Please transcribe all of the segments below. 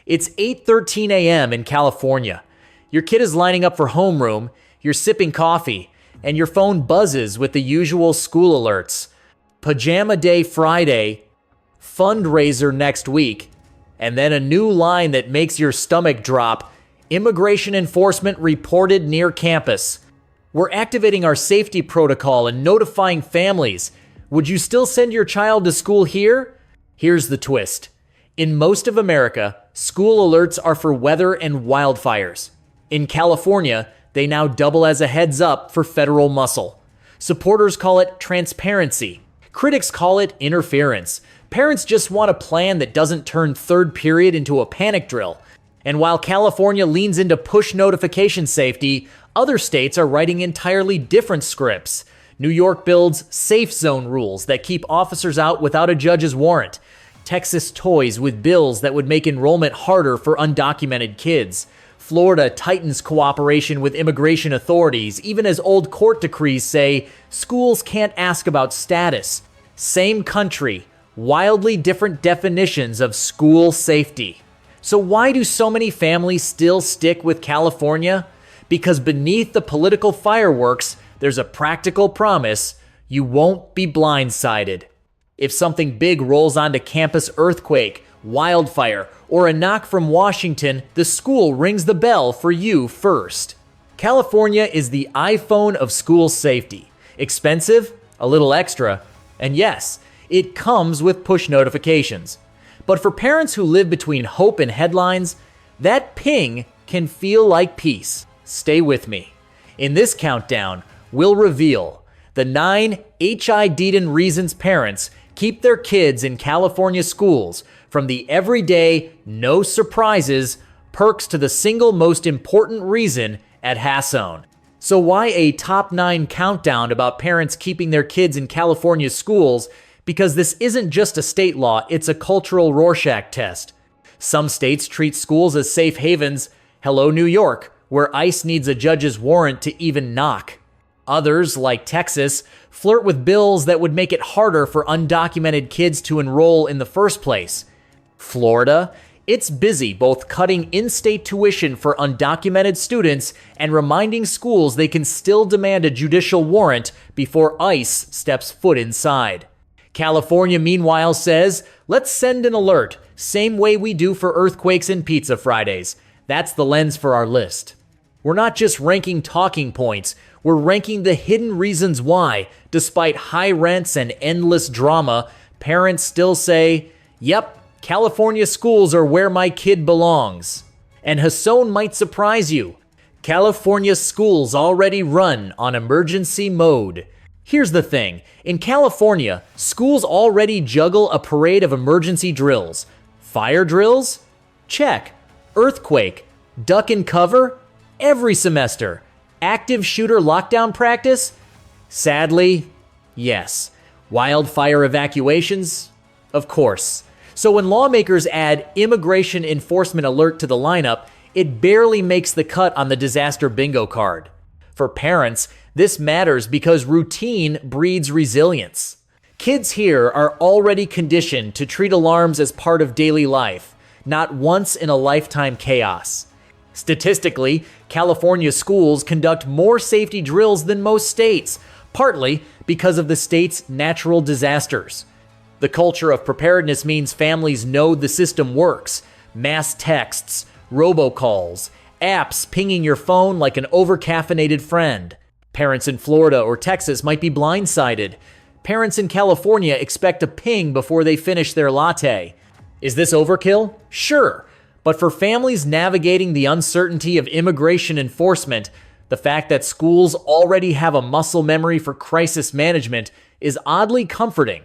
It's 8:13 a.m. in California. Your kid is lining up for homeroom, you're sipping coffee, and your phone buzzes with the usual school alerts. Pajama Day Friday, fundraiser next week, and then a new line that makes your stomach drop. Immigration enforcement reported near campus. We're activating our safety protocol and notifying families. Would you still send your child to school here? Here's the twist. In most of America, school alerts are for weather and wildfires. In California, they now double as a heads up for federal muscle. Supporters call it transparency. Critics call it interference. Parents just want a plan that doesn't turn third period into a panic drill. And while California leans into push notification safety, other states are writing entirely different scripts. New York builds safe zone rules that keep officers out without a judge's warrant. Texas toys with bills that would make enrollment harder for undocumented kids. Florida tightens cooperation with immigration authorities, even as old court decrees say schools can't ask about status. Same country, wildly different definitions of school safety. So why do so many families still stick with California? Because beneath the political fireworks, there's a practical promise: you won't be blindsided. If something big rolls onto campus, earthquake, wildfire, or a knock from Washington, the school rings the bell for you first. California is the iPhone of school safety. Expensive, a little extra, and yes, it comes with push notifications. But for parents who live between hope and headlines, that ping can feel like peace. Stay with me. In this countdown, we'll reveal the 9 H.I. Deaton reasons parents keep their kids in California schools, from the everyday, no surprises, perks to the single most important reason at Hasson. So why a top 9 countdown about parents keeping their kids in California schools? Because this isn't just a state law, it's a cultural Rorschach test. Some states treat schools as safe havens. Hello, New York, where ICE needs a judge's warrant to even knock. Others, like Texas, flirt with bills that would make it harder for undocumented kids to enroll in the first place. Florida, it's busy both cutting in-state tuition for undocumented students and reminding schools they can still demand a judicial warrant before ICE steps foot inside. California, meanwhile, says, let's send an alert, same way we do for earthquakes and pizza Fridays. That's the lens for our list. We're not just ranking talking points, we're ranking the hidden reasons why, despite high rents and endless drama, parents still say, yep, California schools are where my kid belongs. And Hasson might surprise you. California schools already run on emergency mode. Here's the thing, in California, schools already juggle a parade of emergency drills. Fire drills? Check. Earthquake, duck and cover? Every semester. Active shooter lockdown practice? Sadly, yes. Wildfire evacuations? Of course. So when lawmakers add immigration enforcement alert to the lineup, it barely makes the cut on the disaster bingo card. For parents, this matters because routine breeds resilience. Kids here are already conditioned to treat alarms as part of daily life, not once in a lifetime chaos. Statistically, California schools conduct more safety drills than most states, partly because of the state's natural disasters. The culture of preparedness means families know the system works. Mass texts, robocalls, apps pinging your phone like an overcaffeinated friend. Parents in Florida or Texas might be blindsided. Parents in California expect a ping before they finish their latte. Is this overkill? Sure. But for families navigating the uncertainty of immigration enforcement, the fact that schools already have a muscle memory for crisis management is oddly comforting.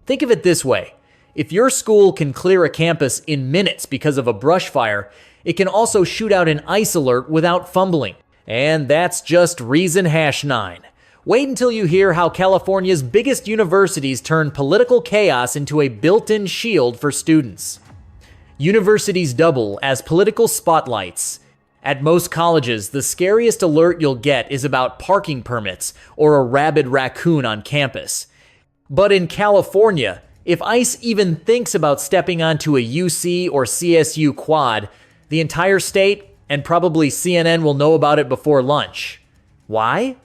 Think of it this way. If your school can clear a campus in minutes because of a brush fire, it can also shoot out an ICE alert without fumbling. And that's just reason #9. Wait until you hear how California's biggest universities turn political chaos into a built-in shield for students. Universities double as political spotlights. At most colleges, the scariest alert you'll get is about parking permits or a rabid raccoon on campus. But in California, If ICE even thinks about stepping onto a UC or CSU quad, the entire state and probably CNN will know about it before lunch. Why?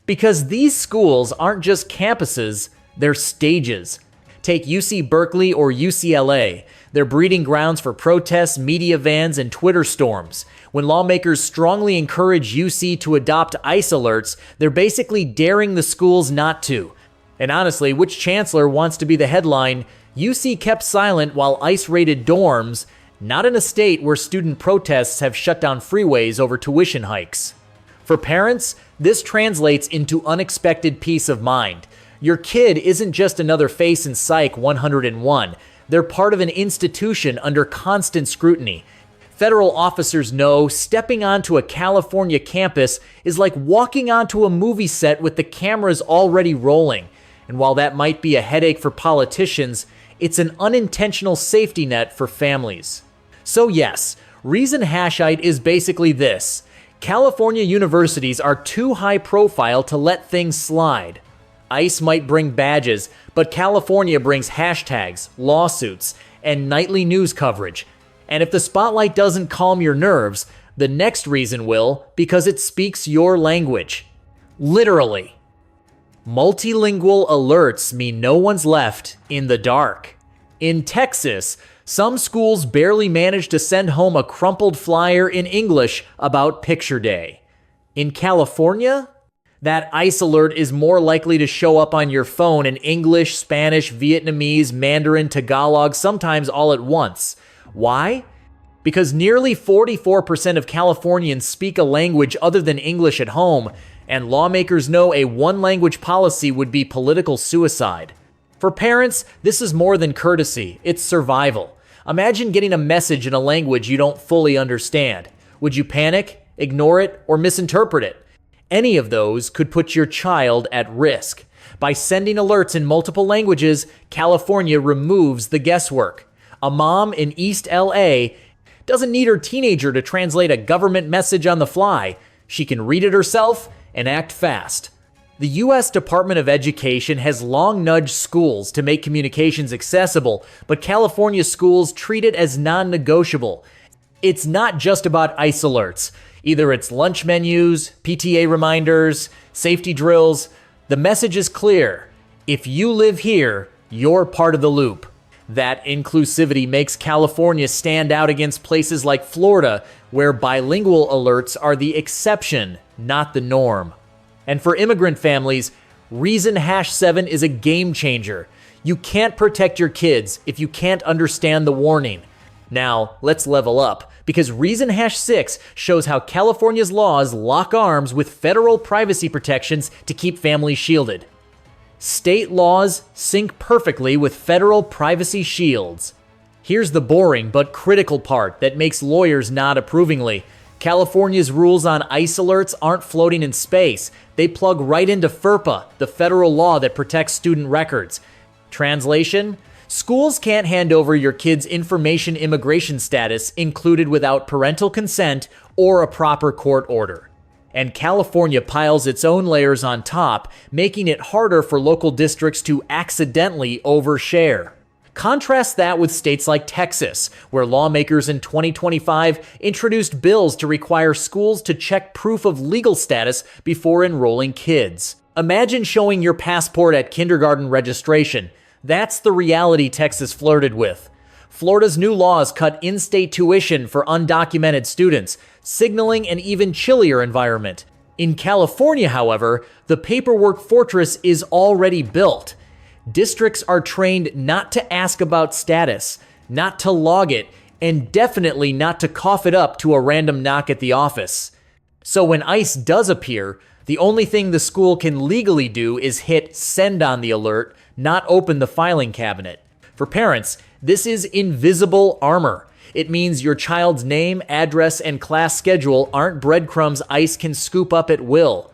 Because these schools aren't just campuses, they're stages. Take UC Berkeley or UCLA. They're breeding grounds for protests, media vans, and Twitter storms. When lawmakers strongly encourage UC to adopt ICE alerts, they're basically daring the schools not to. And honestly, which chancellor wants to be the headline, "UC kept silent while ICE raided dorms," not in a state where student protests have shut down freeways over tuition hikes? For parents, this translates into unexpected peace of mind. Your kid isn't just another face in Psych 101. They're part of an institution under constant scrutiny. Federal officers know stepping onto a California campus is like walking onto a movie set with the cameras already rolling. And while that might be a headache for politicians, it's an unintentional safety net for families. So yes, Reason Hashite is basically this. California universities are too high profile to let things slide. ICE might bring badges, but California brings hashtags, lawsuits, and nightly news coverage. And if the spotlight doesn't calm your nerves, the next reason will, because it speaks your language. Literally. Multilingual alerts mean no one's left in the dark. In Texas, some schools barely manage to send home a crumpled flyer in English about Picture Day. In California, that ICE alert is more likely to show up on your phone in English, Spanish, Vietnamese, Mandarin, Tagalog, sometimes all at once. Why? Because nearly 44% of Californians speak a language other than English at home, and lawmakers know a one-language policy would be political suicide. For parents, this is more than courtesy, it's survival. Imagine getting a message in a language you don't fully understand. Would you panic, ignore it, or misinterpret it? Any of those could put your child at risk. By sending alerts in multiple languages, California removes the guesswork. A mom in East LA doesn't need her teenager to translate a government message on the fly. She can read it herself and act fast. The U.S. Department of Education has long nudged schools to make communications accessible, but California schools treat it as non-negotiable. It's not just about ICE alerts. Either it's lunch menus, PTA reminders, safety drills. The message is clear. If you live here, you're part of the loop. That inclusivity makes California stand out against places like Florida, where bilingual alerts are the exception, not the norm. And for immigrant families, Reason #7 is a game changer. You can't protect your kids if you can't understand the warning. Now, let's level up, because Reason #6 shows how California's laws lock arms with federal privacy protections to keep families shielded. State laws sync perfectly with federal privacy shields. Here's the boring but critical part that makes lawyers nod approvingly. California's rules on ICE alerts aren't floating in space. They plug right into FERPA, the federal law that protects student records. Translation: schools can't hand over your kid's information immigration status included without parental consent or a proper court order. And California piles its own layers on top, making it harder for local districts to accidentally overshare. Contrast that with states like Texas, where lawmakers in 2025 introduced bills to require schools to check proof of legal status before enrolling kids. Imagine showing your passport at kindergarten registration. That's the reality Texas flirted with. Florida's new laws cut in-state tuition for undocumented students, signaling an even chillier environment. In California, however, the paperwork fortress is already built. Districts are trained not to ask about status, not to log it, and definitely not to cough it up to a random knock at the office. So when ICE does appear, the only thing the school can legally do is hit send on the alert, not open the filing cabinet. For parents, this is invisible armor. It means your child's name, address, and class schedule aren't breadcrumbs ICE can scoop up at will.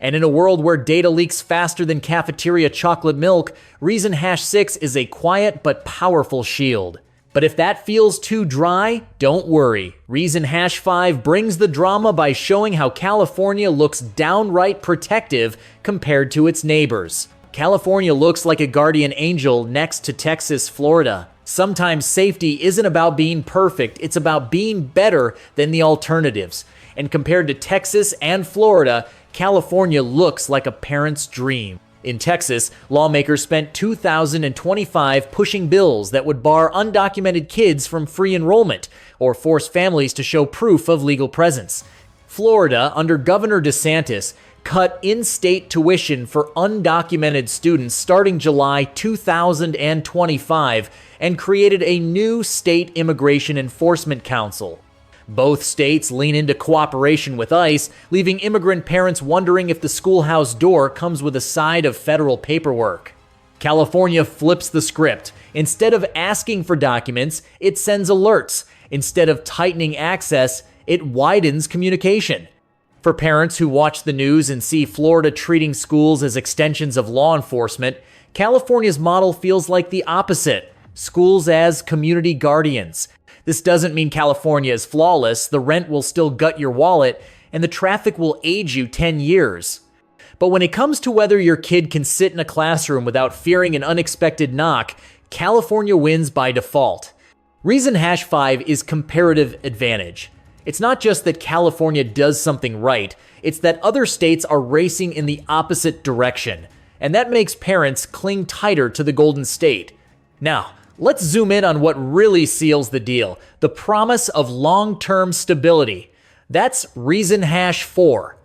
And in a world where data leaks faster than cafeteria chocolate milk, Reason #6 is a quiet but powerful shield. But if that feels too dry, don't worry. Reason #5 brings the drama by showing how California looks downright protective compared to its neighbors. California looks like a guardian angel next to Texas, Florida. Sometimes safety isn't about being perfect, it's about being better than the alternatives. And compared to Texas and Florida, California looks like a parent's dream. In Texas, lawmakers spent 2025 pushing bills that would bar undocumented kids from free enrollment or force families to show proof of legal presence. Florida, under Governor DeSantis, cut in-state tuition for undocumented students starting July 2025 and created a new state immigration enforcement council. Both states lean into cooperation with ICE, leaving immigrant parents wondering if the schoolhouse door comes with a side of federal paperwork. California flips the script. Instead of asking for documents, it sends alerts. Instead of tightening access, it widens communication. For parents who watch the news and see Florida treating schools as extensions of law enforcement, California's model feels like the opposite: schools as community guardians. This doesn't mean California is flawless. The rent will still gut your wallet, and the traffic will age you 10 years. But when it comes to whether your kid can sit in a classroom without fearing an unexpected knock, California wins by default. Reason #5 is comparative advantage. It's not just that California does something right, it's that other states are racing in the opposite direction, and that makes parents cling tighter to the Golden State. Now, let's zoom in on what really seals the deal: the promise of long-term stability. That's reason #4.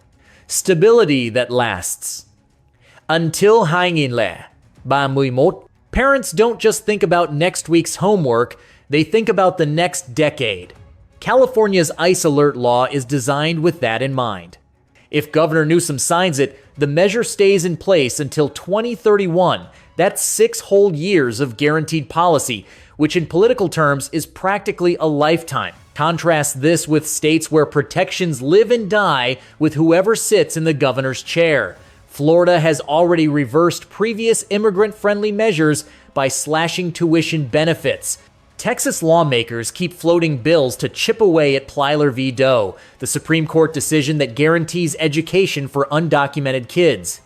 Stability that lasts. Until hanging le, by 11. Parents don't just think about next week's homework, they think about the next decade. California's ICE alert law is designed with that in mind. If Governor Newsom signs it, the measure stays in place until 2031. That's 6 whole years of guaranteed policy, which in political terms is practically a lifetime. Contrast this with states where protections live and die with whoever sits in the governor's chair. Florida has already reversed previous immigrant-friendly measures by slashing tuition benefits. Texas lawmakers keep floating bills to chip away at Plyler v. Doe, the Supreme Court decision that guarantees education for undocumented kids.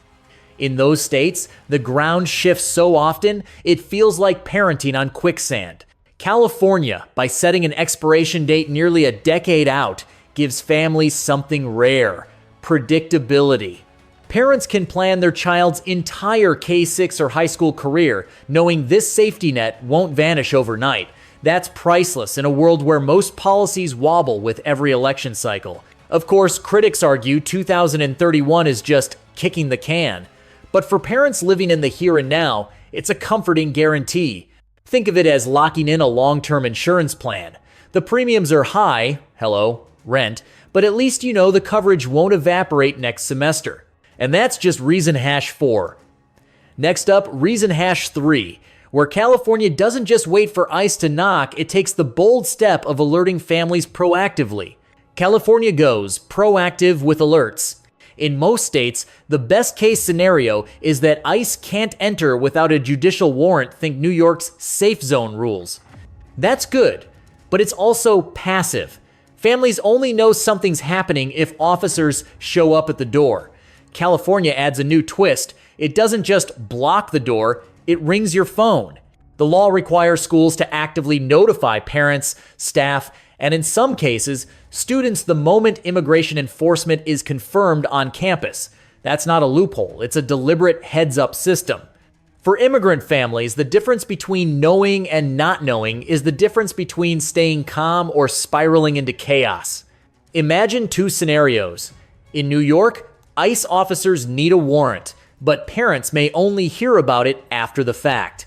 In those states, the ground shifts so often, it feels like parenting on quicksand. California, by setting an expiration date nearly a decade out, gives families something rare: predictability. Parents can plan their child's entire K-6 or high school career, knowing this safety net won't vanish overnight. That's priceless in a world where most policies wobble with every election cycle. Of course, critics argue 2031 is just kicking the can. But for parents living in the here and now, it's a comforting guarantee. Think of it as locking in a long-term insurance plan. The premiums are high, hello, rent, but at least you know the coverage won't evaporate next semester. And that's just reason #4. Next up, reason #3. Where California doesn't just wait for ICE to knock, it takes the bold step of alerting families proactively. California goes proactive with alerts. In most states, the best case scenario is that ICE can't enter without a judicial warrant, think New York's safe zone rules. That's good, but it's also passive. Families only know something's happening if officers show up at the door. California adds a new twist. It doesn't just block the door, it rings your phone. The law requires schools to actively notify parents, staff, and in some cases, students the moment immigration enforcement is confirmed on campus. That's not a loophole, it's a deliberate heads-up system. For immigrant families, the difference between knowing and not knowing is the difference between staying calm or spiraling into chaos. Imagine 2 scenarios. In New York, ICE officers need a warrant, but parents may only hear about it after the fact.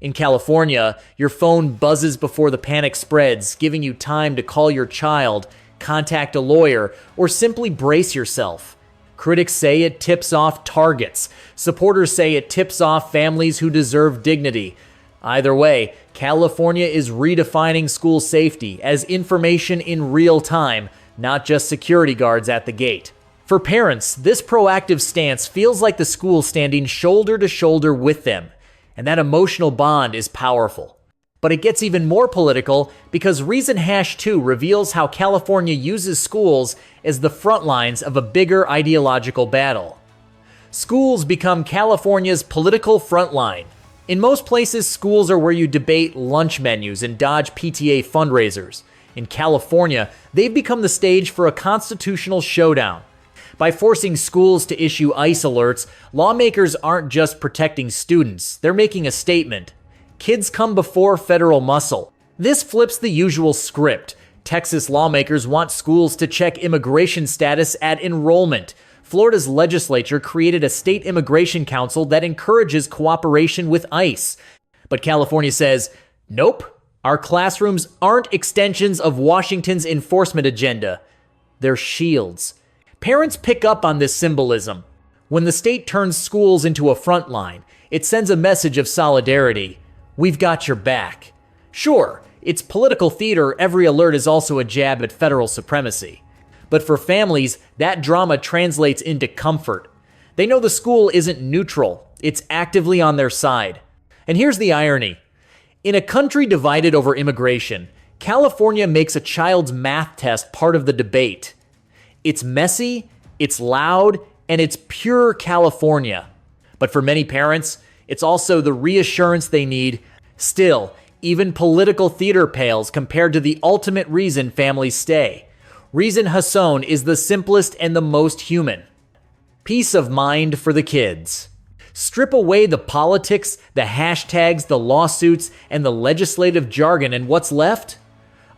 In California, your phone buzzes before the panic spreads, giving you time to call your child, contact a lawyer, or simply brace yourself. Critics say it tips off targets. Supporters say it tips off families who deserve dignity. Either way, California is redefining school safety as information in real time, not just security guards at the gate. For parents, this proactive stance feels like the school standing shoulder to shoulder with them, and that emotional bond is powerful. But it gets even more political because reason #2 reveals how California uses schools as the front lines of a bigger ideological battle. Schools become California's political frontline. In most places, schools are where you debate lunch menus and dodge PTA fundraisers. In California, they've become the stage for a constitutional showdown. By forcing schools to issue ICE alerts, lawmakers aren't just protecting students, they're making a statement. Kids come before federal muscle. This flips the usual script. Texas lawmakers want schools to check immigration status at enrollment. Florida's legislature created a state immigration council that encourages cooperation with ICE. But California says, nope, our classrooms aren't extensions of Washington's enforcement agenda. They're shields. Parents pick up on this symbolism. When the state turns schools into a front line, it sends a message of solidarity. We've got your back. Sure, it's political theater. Every alert is also a jab at federal supremacy. But for families, that drama translates into comfort. They know the school isn't neutral, it's actively on their side. And here's the irony. In a country divided over immigration, California makes a child's math test part of the debate. It's messy, it's loud, and it's pure California. But for many parents, it's also the reassurance they need. Still, even political theater pales compared to the ultimate reason families stay. Reason Hasson is the simplest and the most human. Peace of mind for the kids. Strip away the politics, the hashtags, the lawsuits, and the legislative jargon, and what's left?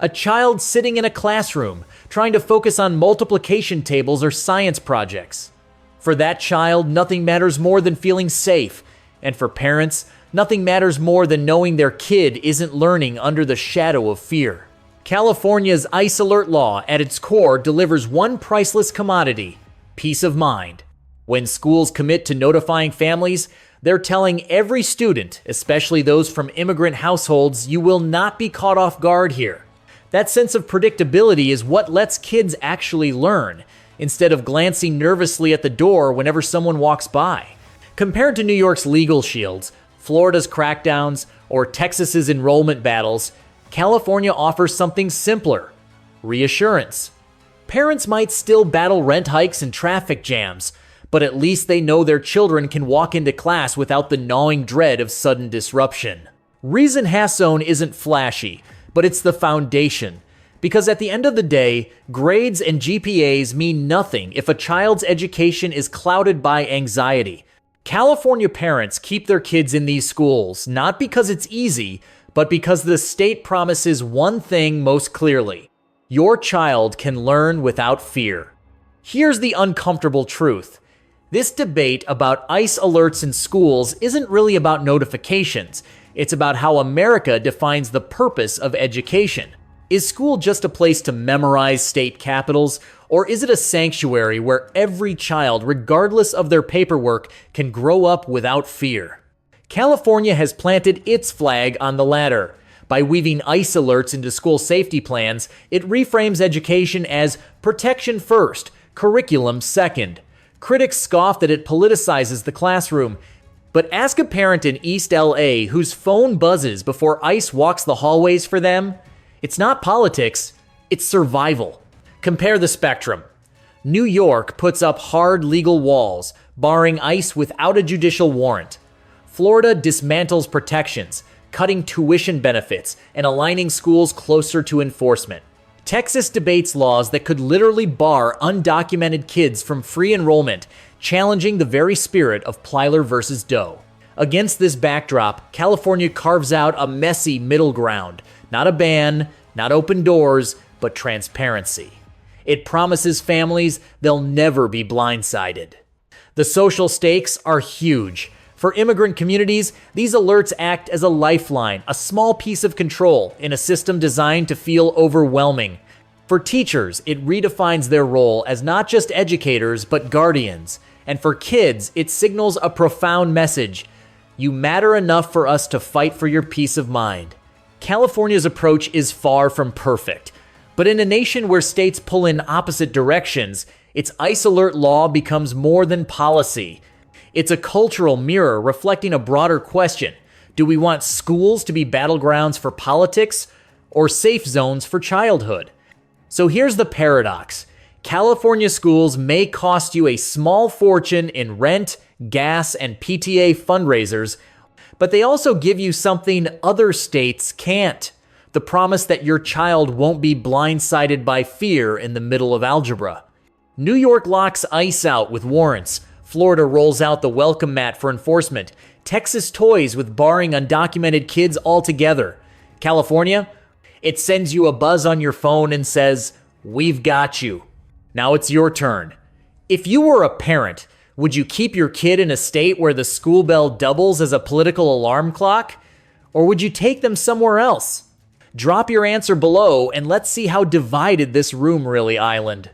A child sitting in a classroom, trying to focus on multiplication tables or science projects. For that child, nothing matters more than feeling safe. And for parents, nothing matters more than knowing their kid isn't learning under the shadow of fear. California's ICE alert law, at its core, delivers one priceless commodity: peace of mind. When schools commit to notifying families, they're telling every student, especially those from immigrant households, you will not be caught off guard here. That sense of predictability is what lets kids actually learn, instead of glancing nervously at the door whenever someone walks by. Compared to New York's legal shields, Florida's crackdowns, or Texas's enrollment battles, California offers something simpler: reassurance. Parents might still battle rent hikes and traffic jams, but at least they know their children can walk into class without the gnawing dread of sudden disruption. Reason Hasson isn't flashy, but it's the foundation. Because at the end of the day, grades and GPAs mean nothing if a child's education is clouded by anxiety. California parents keep their kids in these schools, not because it's easy, but because the state promises one thing most clearly: your child can learn without fear. Here's the uncomfortable truth. This debate about ICE alerts in schools isn't really about notifications. It's about how America defines the purpose of education. Is school just a place to memorize state capitals, or is it a sanctuary where every child, regardless of their paperwork, can grow up without fear? California has planted its flag on the latter. By weaving ICE alerts into school safety plans, it reframes education as protection first, curriculum second. Critics scoff that it politicizes the classroom. But ask a parent in East LA whose phone buzzes before ICE walks the hallways for them. It's not politics, it's survival. Compare the spectrum. New York puts up hard legal walls, barring ICE without a judicial warrant. Florida dismantles protections, cutting tuition benefits and aligning schools closer to enforcement. Texas debates laws that could literally bar undocumented kids from free enrollment, challenging the very spirit of Plyler versus Doe. Against this backdrop, California carves out a messy middle ground. Not a ban, not open doors, but transparency. It promises families they'll never be blindsided. The social stakes are huge. For immigrant communities, these alerts act as a lifeline, a small piece of control in a system designed to feel overwhelming. For teachers, it redefines their role as not just educators, but guardians. And for kids, it signals a profound message: you matter enough for us to fight for your peace of mind. California's approach is far from perfect, but in a nation where states pull in opposite directions, its ICE alert law becomes more than policy. It's a cultural mirror reflecting a broader question. Do we want schools to be battlegrounds for politics or safe zones for childhood? So here's the paradox. California schools may cost you a small fortune in rent gas, and PTA fundraisers, but they also give you something other states can't: the promise that your child won't be blindsided by fear in the middle of algebra. New York locks ICE out with warrants. Florida rolls out the welcome mat for enforcement. Texas toys with barring undocumented kids altogether. California, it sends you a buzz on your phone and says, "We've got you." Now it's your turn. If you were a parent, would you keep your kid in a state where the school bell doubles as a political alarm clock? Or would you take them somewhere else? Drop your answer below and let's see how divided this room really island.